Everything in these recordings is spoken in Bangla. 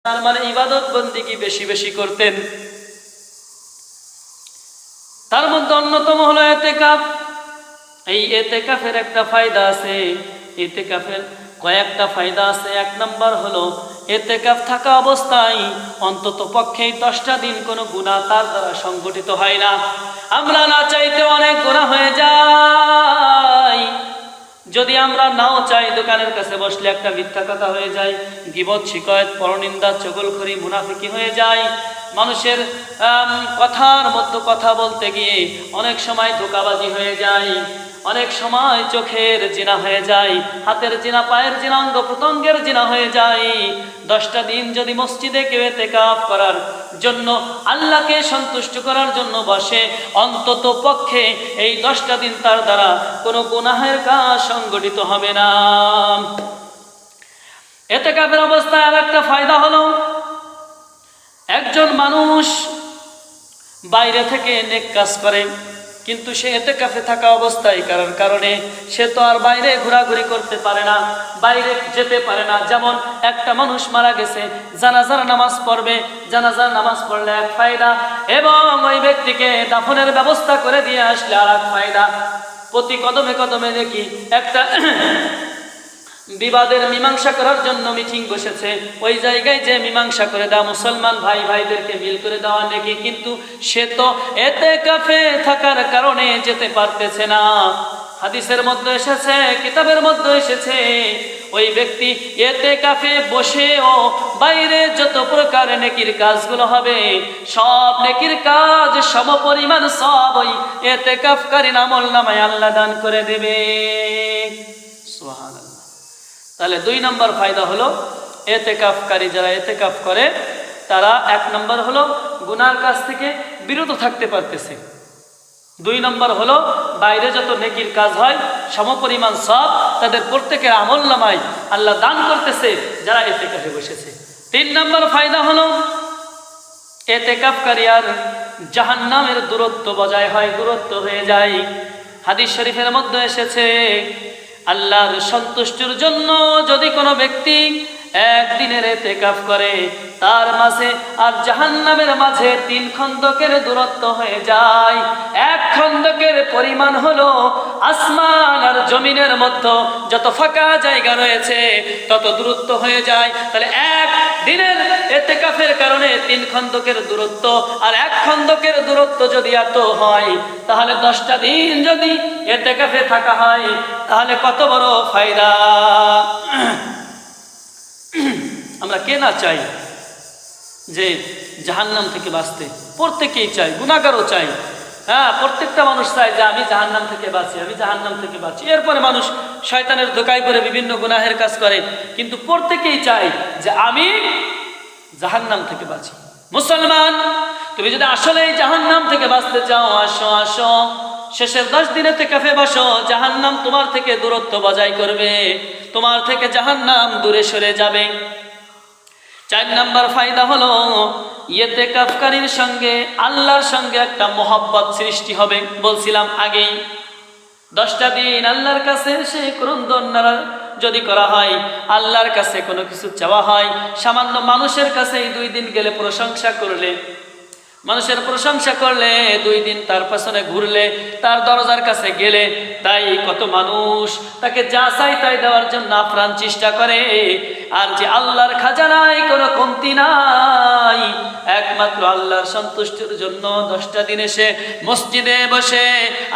তার মানে ইবাদত বন্দেগী বেশি বেশি করতেন। তার মধ্যে অন্যতম হলো ইতিকাফ। এই ইতিকাফের একটা ফায়দা আছে, ইতিকাফের কয়েকটা ফায়দা আছে। এক নাম্বার হলো ইতিকাফ থাকা অবস্থায় অন্তত পক্ষে 10টা দিন কোনো গুনাহ তার দ্বারা সংগঠিত হয় না। আমরা না চাইতে অনেক গুনাহ হয়ে যায়। যদি আমরা নাও চাই, দোকানের কাছে বসলে একটা মিথ্যা কথা হয়ে যায়, গীবত, শিকায়ত, পরনিন্দা, চগলখড়ি, মুনাফিকি হয়ে যায়। মানুষের কথার মধ্যে কথা বলতে গিয়ে অনেক সময় ধোঁকাবাজি হয়ে যায়, অনেক সময় চোখের জিনা হয়ে যায়, হাতের জিনা, পায়ের জিনা, অঙ্গ প্রত্যঙ্গের জিনা হয়ে যায়। 10টা দিন যদি মসজিদে কেউ ইতিকাফ করার জন্য, আল্লাহকে সন্তুষ্ট করার জন্য বসে, অন্তত পক্ষে এই 10টা দিন তার দ্বারা কোনো গুনাহের কাজ সংগঠিত হবে না। ইতিকাফের অবস্থায় আর একটা ফায়দা হলো, একজন মানুষ বাইরে থেকে নেক কাজ করে, কিন্তু সে ইতিকাফে থাকা অবস্থায় কারণে সে তো আর বাইরে ঘোরাঘুরি করতে পারে না, বাইরে যেতে পারে না। যেমন একটা মানুষ মারা গেছে, জানাজার নামাজ পড়বে, জানাজার নামাজ পড়লে এক ফায়দা, এবং ওই ব্যক্তিকে দাফনের ব্যবস্থা করে দিয়ে আসলে আর এক ফায়দা। প্রতি কদমে কদমে দেখি একটা বিবাদের মীমাংসা করার জন্য মিটিং বসেছে, ওই জায়গায় যে মীমাংসা করে দেওয়া, মুসলমান ভাই ভাইদেরকে মিল করে দেওয়া নাকি, কিন্তু সে তো ইতিকাফে থাকার কারণে যেতে পারতেছে না। হাদিসের মধ্যে এসেছে, কিতাবের মধ্যে এসেছে, ওই ব্যক্তি ইতিকাফে বসেও বাইরে যত প্রকার নেকির কাজগুলো হবে, সব নেকির কাজ সমপরিমাণ সব ওই ইতিকাফকারী আমলনামায় আল্লাহ দান করে দেবে। সুবহানাল্লাহ। তাহলে 2 নম্বর ফায়দা হলো, ইতিকাফকারী যারা ইতিকাফ করে তারা 1 নম্বর হলো গুনার কাজ থেকে বিরত থাকতে পারতেছে। 2 নম্বর হলো বাইরে যত নেকির কাজ হয় সমপরিমাণ সব তাদের প্রত্যেকের আমলনামায় আল্লাহ দান করতেছে যারা ইতিকাফে বসেছে। 3 নম্বর ফায়দা হলো ইতিকাফকারী আর জাহান্নামের দূরত্ব বজায় হয়, দূরত্ব হয়ে যায়। হাদিস শরীফের মধ্যে এসেছে, আল্লাহর সন্তুষ্টির জন্য যদি কোনো ব্যক্তি একদিনের ইতিকাফ করে, তার মাঝে আর জাহান্নামের মাঝে 3 খন্দকের দূরত্ব হয়ে যায়। 1 খন্দকের পরিমাণ হলো আসমান আর জমিনের মধ্যে যত ফাঁকা জায়গা রয়েছে তত দূরত্ব হয়ে যায়। তাহলে 1 দিনের ইতিকাফের কারণে 3 খন্দকের দূরত্ব, আর 1 খন্দকের দূরত্ব যদি এত হয়, তাহলে 10টা দিন যদি ইতিকাফে থাকা হয় তাহলে কত বড় ফায়দা। আমরা কে না চাই যে জাহান্নাম থেকে বাঁচতে? প্রত্যেকেই চাই, গুনাহগারও চাই। হ্যাঁ, প্রত্যেকটা মানুষ চায় যে আমি জাহান্নাম থেকে বাঁচি, আমি জাহান্নাম থেকে বাঁচি। এরপরে মানুষ শয়তানের ধোঁকায় পড়ে বিভিন্ন গুনাহের কাজ করে, কিন্তু প্রত্যেকেই চায় যে আমি জাহান্নাম থেকে বাঁচি। মুসলমান, তুমি যদি আসলে জাহান্নাম থেকে বাঁচতে চাও, আসো আসো, শেষের 10 দিনে ইতিকাফে বসো, জাহান্নাম তোমার থেকে দূরত্ব বজায় করবে, তোমার থেকে জাহান্নাম দূরে সরে যাবে। 4 নম্বর ফায়দা হলো ইতিকাফকারীর সঙ্গে আল্লাহর সঙ্গে একটা মহব্বত সৃষ্টি হবে। বলছিলাম আগেই, 10টা দিন আল্লাহর কাছে সে ক্রন্দন যদি করা হয়, আল্লাহর কাছে কোনো কিছু চাওয়া হয়, সামান্য মানুষের কাছে 2 দিন গেলে প্রশংসা করলে, মানুষের প্রশংসা করলে, 2 দিন তার পেছনে ঘুরলে, তার দরজার কাছে গেলে, তাই কত মানুষ তাকে যা চাই তাই দেওয়ার জন্য আপ্রাণ চেষ্টা করে। আর যে আল্লাহর খাজানায় কোনো কমতি নাই, একমাত্র আল্লাহর সন্তুষ্টির জন্য 10টা দিন এসে মসজিদে বসে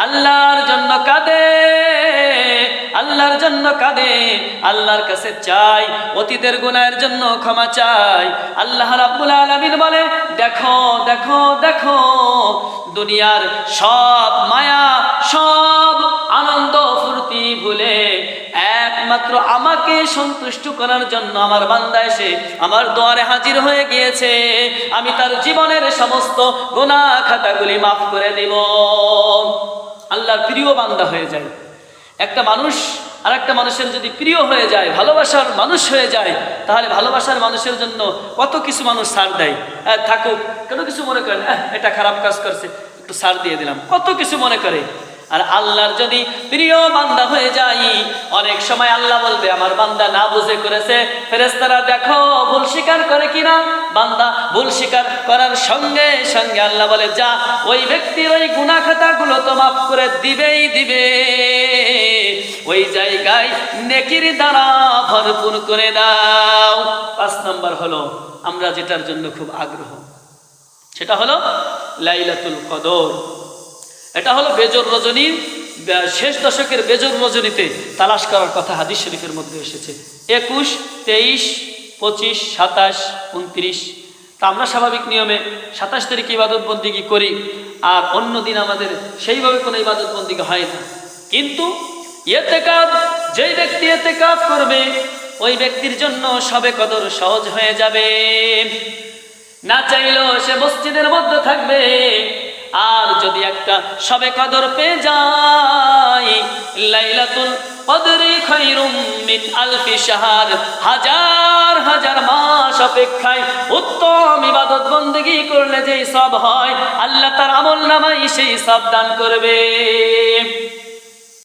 আল্লাহর জন্য কাঁদে, আল্লাহর জন্য কাঁদে, আল্লাহর কাছে চাই, অতীতের গুনাহের জন্য ক্ষমা চাই। আল্লাহ রাব্বুল আলামিন বলে, দেখো দেখো দেখো, দুনিয়ার সব মায়া, সব আনন্দ ফুর্তি ভুলে একমাত্র আমাকে সন্তুষ্ট করার জন্য আমার বান্দা এসে আমার দুয়ারে হাজির হয়ে গিয়েছে, আমি তার জীবনের সমস্ত গুনাহ খাতাগুলি মাফ করে দেব। আল্লাহর প্রিয় বান্দা হয়ে যায়। একটা মানুষ আর একটা মানুষের যদি প্রিয় হয়ে যায়, ভালোবাসার মানুষ হয়ে যায়, তাহলে ভালোবাসার মানুষের জন্য কত কিছু মানুষ ছাড় দেয়। থাকুক, কোনো কিছু মনে করেন, এটা খারাপ কাজ করছে, একটু ছাড় দিয়ে দিলাম, কত কিছু মনে করে। আর আল্লাহর যদি প্রিয় বান্দা হয়ে যাই, অনেক সময় আল্লাহ বলবে আমার বান্দা না বুঝে করেছে, ফেরেশতারা দেখো ভুল স্বীকার করে কিনা। বান্দা ভুল স্বীকার করার সঙ্গে সঙ্গে আল্লাহ বলে যা, ওই ব্যক্তির ওই গুনাহ খাতাগুলো তো মাফ করে দিবেই দিবে, ওই জায়গায় নেকির দ্বারা ভরপুর করে দাও। 5 নম্বর হলো আমরা যেটার জন্য খুব আগ্রহ, সেটা হলো লাইলাতুল কদর। এটা হলো বেজর রজনীর শেষ দশকের বেজর রজনীতে তালাশ করার কথা হাদিস শরীফের মধ্যে এসেছে। 21, 23, 25, 27, 29। তা আমরা স্বাভাবিক নিয়মে 27 তারিখে ইবাদত বন্দিগি করি, আর অন্য দিন আমাদের সেইভাবে কোনো ইবাদত বন্দিগি হয় না। কিন্তু ইতিকাফ, যেই ব্যক্তি ইতিকাফ করবে ওই ব্যক্তির জন্য শবে কদর সহজ হয়ে যাবে। না চাইলেও সে মসজিদের মধ্যে থাকবে, আর যদি একটা শবে কদর পেয়ে যায়, লাইলাতুল কদরি খায়রুম মিন আলফি শাহর, হাজার হাজার মাস অপেক্ষায় উত্তম ইবাদত বন্দেগী করলে যেই সব হয়, আল্লাহ তার আমল নামায় সেই সব দান করবে।